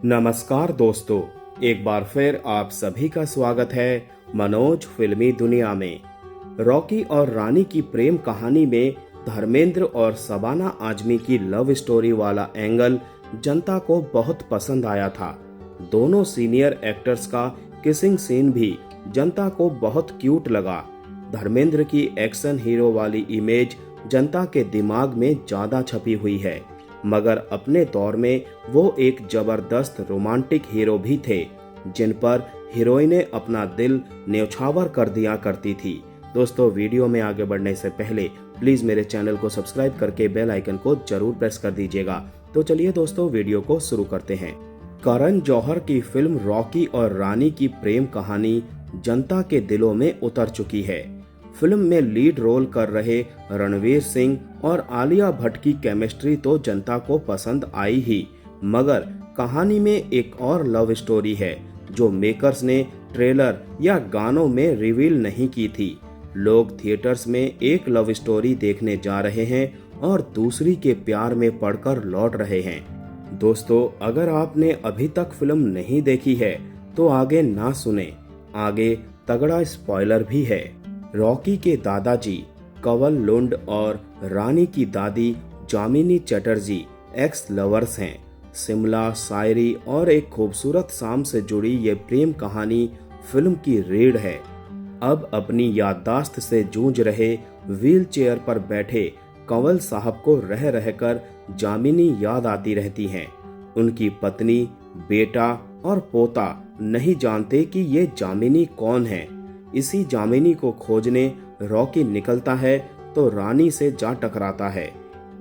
नमस्कार दोस्तों, एक बार फिर आप सभी का स्वागत है मनोज फिल्मी दुनिया में। रॉकी और रानी की प्रेम कहानी में धर्मेंद्र और शबाना आजमी की लव स्टोरी वाला एंगल जनता को बहुत पसंद आया था। दोनों सीनियर एक्टर्स का किसिंग सीन भी जनता को बहुत क्यूट लगा। धर्मेंद्र की एक्शन हीरो वाली इमेज जनता के दिमाग में ज्यादा छपी हुई है, मगर अपने दौर में वो एक जबरदस्त रोमांटिक हीरो भी थे जिन पर हीरोइनें अपना दिल न्यौछावर कर दिया करती थी। दोस्तों, वीडियो में आगे बढ़ने से पहले प्लीज मेरे चैनल को सब्सक्राइब करके बेल आइकन को जरूर प्रेस कर दीजिएगा। तो चलिए दोस्तों, वीडियो को शुरू करते हैं। करण जौहर की फिल्म रॉकी और रानी की प्रेम कहानी जनता के दिलों में उतर चुकी है। फिल्म में लीड रोल कर रहे रणवीर सिंह और आलिया भट्ट की केमिस्ट्री तो जनता को पसंद आई ही, मगर कहानी में एक और लव स्टोरी है जो मेकर्स ने ट्रेलर या गानों में रिवील नहीं की थी। लोग थिएटर्स में एक लव स्टोरी देखने जा रहे हैं और दूसरी के प्यार में पड़कर लौट रहे हैं। दोस्तों, अगर आपने अभी तक फिल्म नहीं देखी है तो आगे ना सुने, आगे तगड़ा स्पॉइलर भी है। रॉकी के दादाजी कंवल लुंड और रानी की दादी जामिनी चटर्जी एक्स लवर्स हैं। शिमला शायरी और एक खूबसूरत शाम से जुड़ी ये प्रेम कहानी फिल्म की रीढ़ है। अब अपनी याददाश्त से जूझ रहे व्हील चेयर पर बैठे कंवल साहब को रह रहकर जामिनी याद आती रहती हैं। उनकी पत्नी, बेटा और पोता नहीं जानते कि ये जामिनी कौन है। इसी जामिनी को खोजने रॉकी निकलता है तो रानी से जा टकराता है।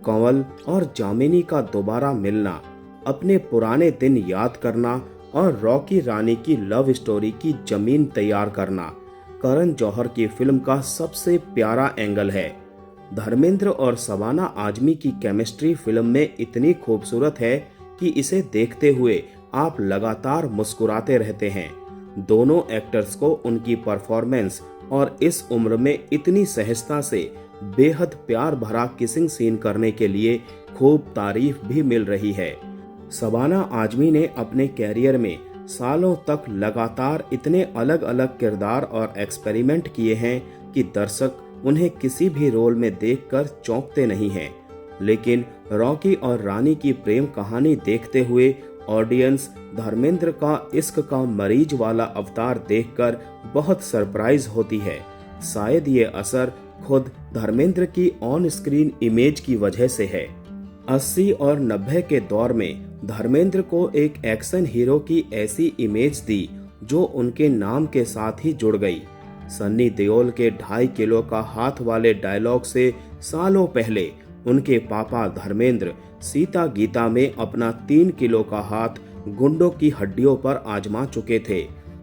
कंवल और जामिनी का दोबारा मिलना, अपने पुराने दिन याद करना और रॉकी रानी की लव स्टोरी की जमीन तैयार करना करण जौहर की फिल्म का सबसे प्यारा एंगल है। धर्मेंद्र और शबाना आजमी की केमिस्ट्री फिल्म में इतनी खूबसूरत है कि इसे देखते हुए आप लगातार मुस्कुराते रहते हैं। दोनों एक्टर्स को उनकी परफॉर्मेंस और इस उम्र में इतनी सहजता से बेहद प्यार भरा किसिंग सीन करने के लिए खूब तारीफ भी मिल रही है। शबाना आजमी ने अपने कैरियर में सालों तक लगातार इतने अलग अलग किरदार और एक्सपेरिमेंट किए हैं कि दर्शक उन्हें किसी भी रोल में देखकर चौंकते नहीं हैं। लेकिन रॉकी और रानी की प्रेम कहानी देखते हुए ऑडियंस धर्मेंद्र का इश्क का मरीज वाला अवतार देखकर बहुत सरप्राइज होती है। शायद ये असर खुद धर्मेंद्र की ऑन स्क्रीन इमेज की वजह से है। 80 और 90 के दौर में धर्मेंद्र को एक एक्शन हीरो की ऐसी इमेज दी जो उनके नाम के साथ ही जुड़ गई। सन्नी देओल के 2.5 किलो का हाथ वाले डायलॉग से सालों पहले उनके पापा धर्मेंद्र सीता गीता में अपना 3 किलो का हाथ गुंडों की हड्डियों पर आजमा चुके थे।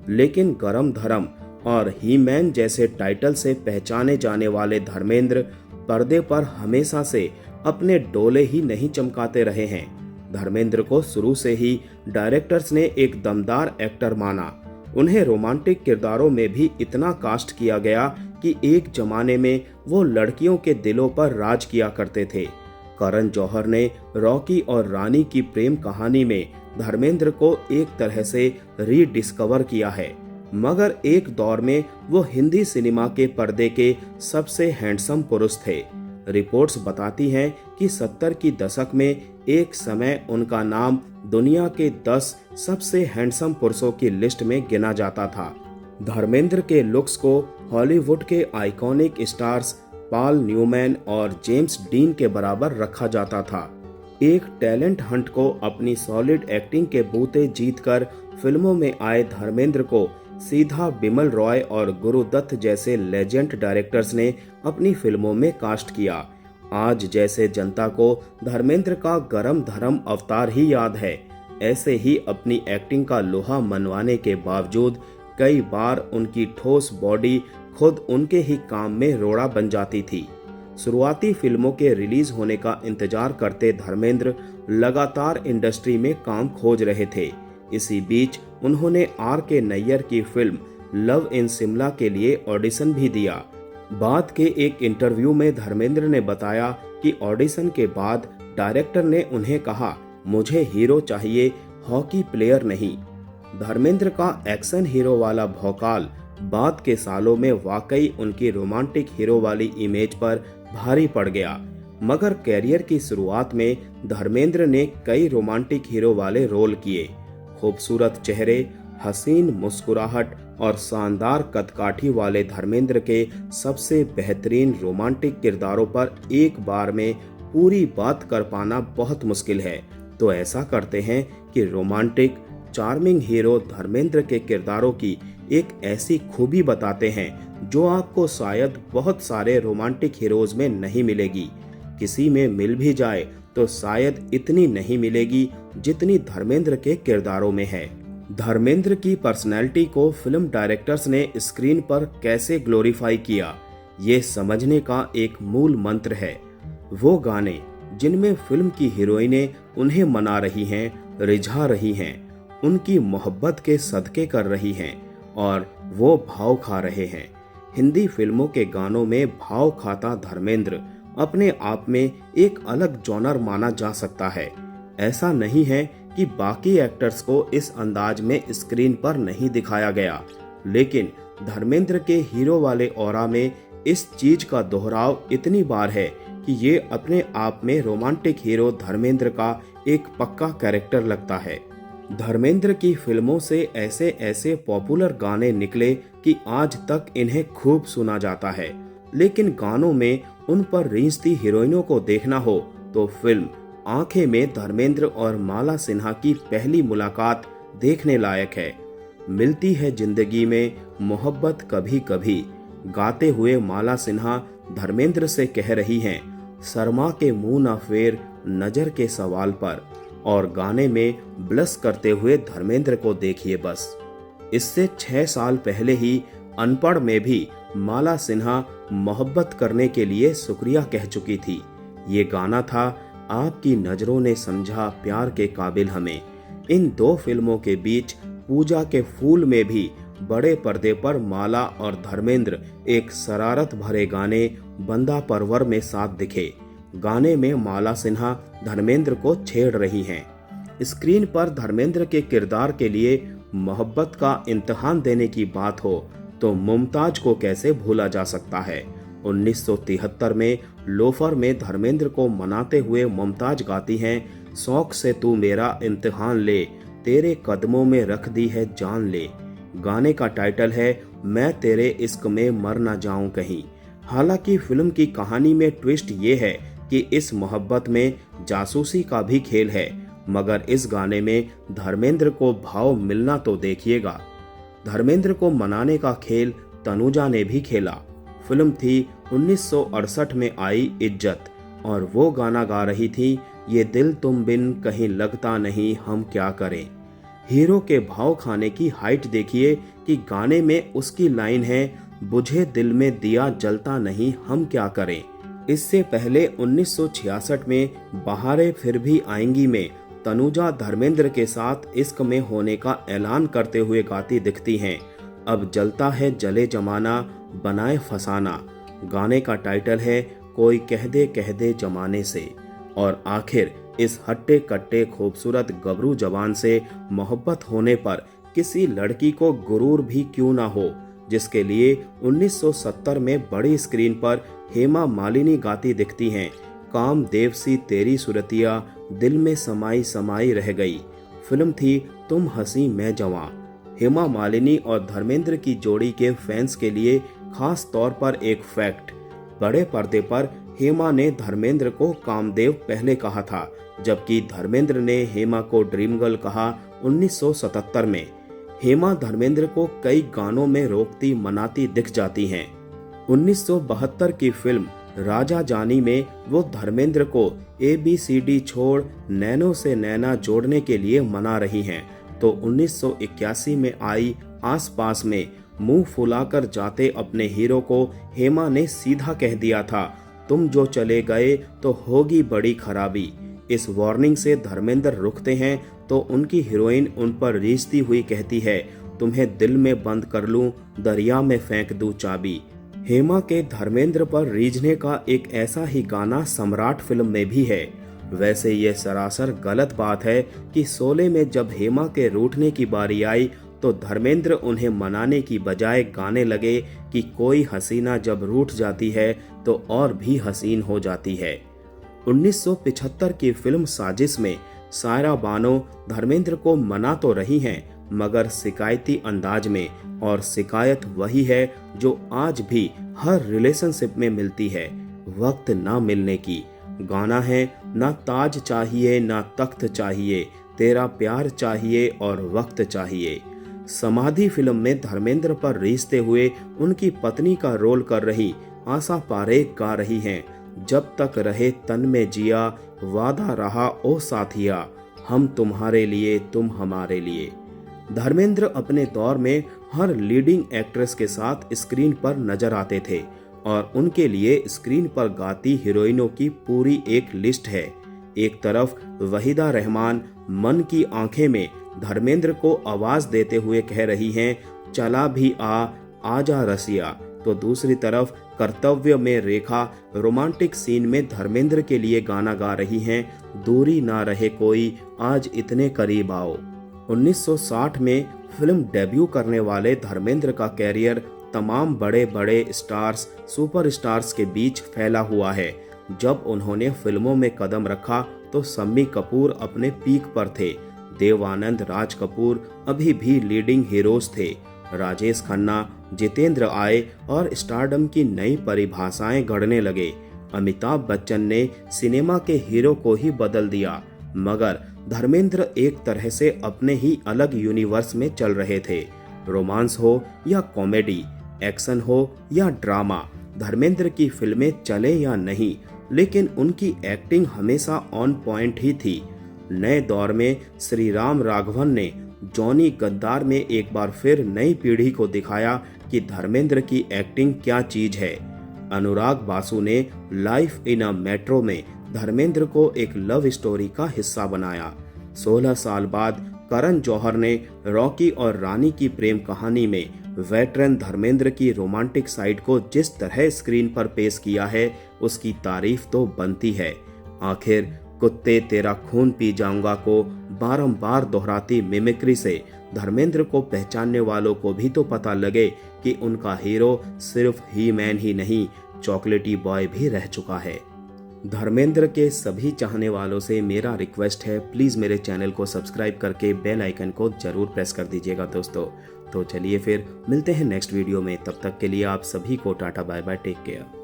लेकिन गरम धर्म और ही मैन जैसे टाइटल से पहचाने जाने वाले धर्मेंद्र पर्दे पर हमेशा से अपने डोले ही नहीं चमकाते रहे हैं। धर्मेंद्र को शुरू से ही डायरेक्टर्स ने एक दमदार एक्टर माना। उन्हें रोमांटिक किरदारों में भी इतना कास्ट किया गया कि एक जमाने में वो लड़कियों के दिलों पर राज किया करते थे। करण जौहर ने रॉकी और रानी की प्रेम कहानी में धर्मेंद्र को एक तरह से रीडिस्कवर किया है, मगर एक दौर में वो हिंदी सिनेमा के पर्दे के सबसे हैंडसम पुरुष थे। रिपोर्ट्स बताती हैं कि 70 की दशक में एक समय उनका नाम दुनिया के 10 सबसे हैंडसम पुरुषों की लिस्ट में गिना जाता था। धर्मेंद्र के लुक्स को हॉलीवुड के आइकॉनिक स्टार्स पॉल न्यूमैन और जेम्स डीन के बराबर रखा जाता था। एक टैलेंट हंट को अपनी सॉलिड एक्टिंग के बूते जीतकर फिल्मों में आए धर्मेंद्र को सीधा बिमल रॉय और गुरुदत्त जैसे लेजेंड डायरेक्टर्स ने अपनी फिल्मों में कास्ट किया। आज जैसे जनता को धर्मेंद्र का गरम धर्म अवतार ही याद है, ऐसे ही अपनी एक्टिंग का लोहा मनवाने के बावजूद कई बार उनकी ठोस बॉडी खुद उनके ही काम में रोड़ा बन जाती थी। शुरुआती फिल्मों के रिलीज होने का इंतजार करते धर्मेंद्र लगातार इंडस्ट्री में काम खोज रहे थे। इसी बीच उन्होंने R.K. नैयर की फिल्म लव इन शिमला के लिए ऑडिशन भी दिया। बाद के एक इंटरव्यू में धर्मेंद्र ने बताया कि ऑडिशन के बाद डायरेक्टर ने उन्हें कहा, मुझे हीरो चाहिए हॉकी प्लेयर नहीं। धर्मेंद्र का एक्शन हीरो वाला भौकाल बाद के सालों में वाकई उनकी रोमांटिक हीरो वाली इमेज पर भारी पड़ गया, मगर कैरियर की शुरुआत में धर्मेंद्र ने कई रोमांटिक हीरो वाले रोल किए। खूबसूरत चेहरे, हसीन मुस्कुराहट और शानदार कदकाठी वाले धर्मेंद्र के सबसे बेहतरीन रोमांटिक किरदारों पर एक बार में पूरी बात कर पाना बहुत मुश्किल है। तो ऐसा करते हैं कि रोमांटिक चार्मिंग हीरो धर्मेंद्र के किरदारों की एक ऐसी खूबी बताते हैं जो आपको शायद बहुत सारे रोमांटिक हीरोज में नहीं मिलेगी। किसी में मिल भी जाए तो शायद इतनी नहीं मिलेगी जितनी धर्मेंद्र के किरदारों में है। धर्मेंद्र की पर्सनैलिटी को फिल्म डायरेक्टर्स ने स्क्रीन पर कैसे ग्लोरीफाई किया, ये समझने का एक मूल मंत्र है। वो गाने जिनमें फिल्म की हीरोइनें उन्हें मना रही हैं, रिझा रही हैं, उनकी मोहब्बत के सदके कर रही हैं और वो भाव खा रहे हैं। हिंदी फिल्मों के गानों में भाव खाता धर्मेंद्र अपने आप में एक अलग जॉनर माना जा सकता है। ऐसा नहीं है कि बाकी एक्टर्स को इस अंदाज में स्क्रीन पर नहीं दिखाया गया, लेकिन धर्मेंद्र के हीरो वाले ऑरा में इस चीज का दोहराव इतनी बार है कि ये अपने आप में रोमांटिक हीरो धर्मेंद्र का एक पक्का कैरेक्टर लगता है। धर्मेंद्र की फिल्मों से ऐसे ऐसे पॉपुलर गाने निकले कि आज तक इन्हें खूब सुना जाता है, लेकिन गानों में उन पर रीझती हीरोइनों को देखना हो तो फिल्म आंखें में धर्मेंद्र और माला सिन्हा की पहली मुलाकात देखने लायक है। मिलती है जिंदगी में मोहब्बत कभी कभी गाते हुए माला सिन्हा धर्मेंद्र से कह रही हैं, शर्मा के मुंह ना फेर नजर के सवाल पर, और गाने में ब्लश करते हुए धर्मेंद्र को देखिए बस। इससे 6 साल पहले ही अनपढ़ में भी माला सिन्हा मोहब्बत करने के लिए शुक्रिया कह चुकी थी। ये गाना था आपकी नजरों ने समझा प्यार के काबिल हमें। इन दो फिल्मों के बीच पूजा के फूल में भी बड़े पर्दे पर माला और धर्मेंद्र एक शरारत भरे गाने बंदा परवर में साथ दिखे। गाने में माला सिन्हा धर्मेंद्र को छेड़ रही हैं। स्क्रीन पर धर्मेंद्र के किरदार के लिए मोहब्बत का इम्तिहान देने की बात हो तो मुमताज को कैसे भूला जा सकता है। 1973 में लोफर में धर्मेंद्र को मनाते हुए मुमताज गाती हैं, शौक से तू मेरा इम्तिहान ले, तेरे कदमों में रख दी है जान ले। गाने का टाइटल है मैं तेरे इश्क में मर ना जाऊं कहीं। हालांकि फिल्म की कहानी में ट्विस्ट ये है कि इस मोहब्बत में जासूसी का भी खेल है, मगर इस गाने में धर्मेंद्र को भाव मिलना तो देखिएगा। धर्मेंद्र को मनाने का खेल तनुजा ने भी खेला। फिल्म थी 1968 में आई इज्जत और वो गाना गा रही थी, ये दिल तुम बिन कहीं लगता नहीं हम क्या करें। हीरो के भाव खाने की हाइट देखिए कि गाने में उसकी लाइन है, बुझे दिल में दिया जलता नहीं हम क्या करें। इससे पहले 1966 में बहारें फिर भी आएंगी में तनुजा धर्मेंद्र के साथ इश्क में होने का ऐलान करते हुए गाती दिखती हैं, अब जलता है जले जमाना बनाए फसाना। गाने का टाइटल है कोई कह दे जमाने से। और आखिर इस हट्टे कट्टे खूबसूरत गबरू जवान से मोहब्बत होने पर किसी लड़की को गुरूर भी क्यों ना हो, जिसके लिए 1970 में बड़ी स्क्रीन पर हेमा मालिनी गाती दिखती हैं, काम देव सी तेरी सुरतिया दिल में समाई समाई रह गई। फिल्म थी तुम हंसी मैं जवां। हेमा मालिनी और धर्मेंद्र की जोड़ी के फैंस के लिए खास तौर पर एक फैक्ट, बड़े पर्दे पर हेमा ने धर्मेंद्र को कामदेव पहले कहा था, जबकि धर्मेंद्र ने हेमा को ड्रीम गर्ल कहा 1977 में। हेमा धर्मेंद्र को कई गानों में रोकती मनाती दिख जाती हैं। 1972 की फिल्म राजा जानी में वो धर्मेंद्र को ABCD छोड़ नैनो से नैना जोड़ने के लिए मना रही हैं, तो 1981 में आई आस पास में मुंह फुलाकर जाते अपने हीरो को हेमा ने सीधा कह दिया था, तुम जो चले गए तो होगी बड़ी खराबी। इस वार्निंग से धर्मेंद्र रुकते हैं तो उनकी हीरोइन उन पर रीझती हुई कहती है, तुम्हें दिल में बंद कर लूं दरिया में फेंक दूं चाबी। हेमा के धर्मेंद्र पर रीझने का एक ऐसा ही गाना सम्राट फिल्म में भी है। वैसे ये सरासर गलत बात है कि शोले में जब हेमा के रूठने की बारी आई तो धर्मेंद्र उन्हें मनाने की बजाय गाने लगे कि कोई हसीना जब रूठ जाती है तो और भी हसीन हो जाती है। 1975 की फिल्म साजिश में सायरा बानो धर्मेंद्र को मना तो रही हैं, मगर शिकायती अंदाज में, और शिकायत वही है जो आज भी हर रिलेशनशिप में मिलती है, वक्त ना मिलने की। गाना है, ना ताज चाहिए ना तख्त चाहिए, तेरा प्यार चाहिए और वक्त चाहिए। समाधि फिल्म में धर्मेंद्र पर रीझते हुए उनकी पत्नी का रोल कर रही आशा पारेख गा रही हैं, जब तक रहे तन में जिया, वादा रहा ओ साथिया, हम तुम्हारे लिए तुम हमारे लिए। धर्मेंद्र अपने दौर में हर लीडिंग एक्ट्रेस के साथ स्क्रीन पर नजर आते थे और उनके लिए स्क्रीन पर गाती हीरोइनों की पूरी एक लिस्ट है। एक तरफ वहीदा रहमान मन की आंखें में धर्मेंद्र को आवाज देते हुए कह रही हैं, चला भी आजा रसिया, तो दूसरी तरफ कर्तव्य में रेखा रोमांटिक सीन में धर्मेंद्र के लिए गाना गा रही हैं, दूरी ना रहे कोई आज इतने करीब आओ। 1960 में फिल्म डेब्यू करने वाले धर्मेंद्र का कैरियर तमाम बड़े बड़े स्टार्स, सुपरस्टार्स के बीच फैला हुआ है। जब उन्होंने फिल्मों में कदम रखा तो शम्मी कपूर अपने पीक पर थे, देव आनंद, राज कपूर अभी भी लीडिंग हीरोज थे, राजेश खन्ना, जितेंद्र आए और स्टारडम की नई परिभाषाएं गढ़ने लगे। अमिताभ बच्चन ने सिनेमा के हीरो को ही बदल दिया, मगर धर्मेंद्र एक तरह से अपने ही अलग यूनिवर्स में चल रहे थे। रोमांस हो या कॉमेडी, एक्शन हो या ड्रामा, धर्मेंद्र की फिल्में चले या नहीं, लेकिन उनकी एक्टिंग हमेशा ऑन पॉइंट ही थी। नए दौर में श्री राम राघवन ने जॉनी गद्दार में एक बार फिर नई पीढ़ी को दिखाया कि धर्मेंद्र की एक्टिंग क्या चीज है। अनुराग बासु ने लाइफ इन अ मेट्रो में धर्मेंद्र को एक लव स्टोरी का हिस्सा बनाया। 16 साल बाद करण जौहर ने रॉकी और रानी की प्रेम कहानी में वेटरन धर्मेंद्र की रोमांटिक साइड को जिस तरह स्क्रीन पर पेश किया है, उसकी तारीफ तो बनती है। आखिर कुत्ते तेरा खून पी जाऊंगा को बारंबार दोहराती मिमिक्री से धर्मेंद्र को पहचानने वालों को भी तो पता लगे कि उनका हीरो सिर्फ ही मैन ही नहीं, चॉकलेटी बॉय भी रह चुका है। धर्मेंद्र के सभी चाहने वालों से मेरा रिक्वेस्ट है, प्लीज मेरे चैनल को सब्सक्राइब करके बेल आइकन को जरूर प्रेस कर दीजिएगा दोस्तों। तो चलिए फिर मिलते हैं नेक्स्ट वीडियो में, तब तक के लिए आप सभी को tata bye bye, take care.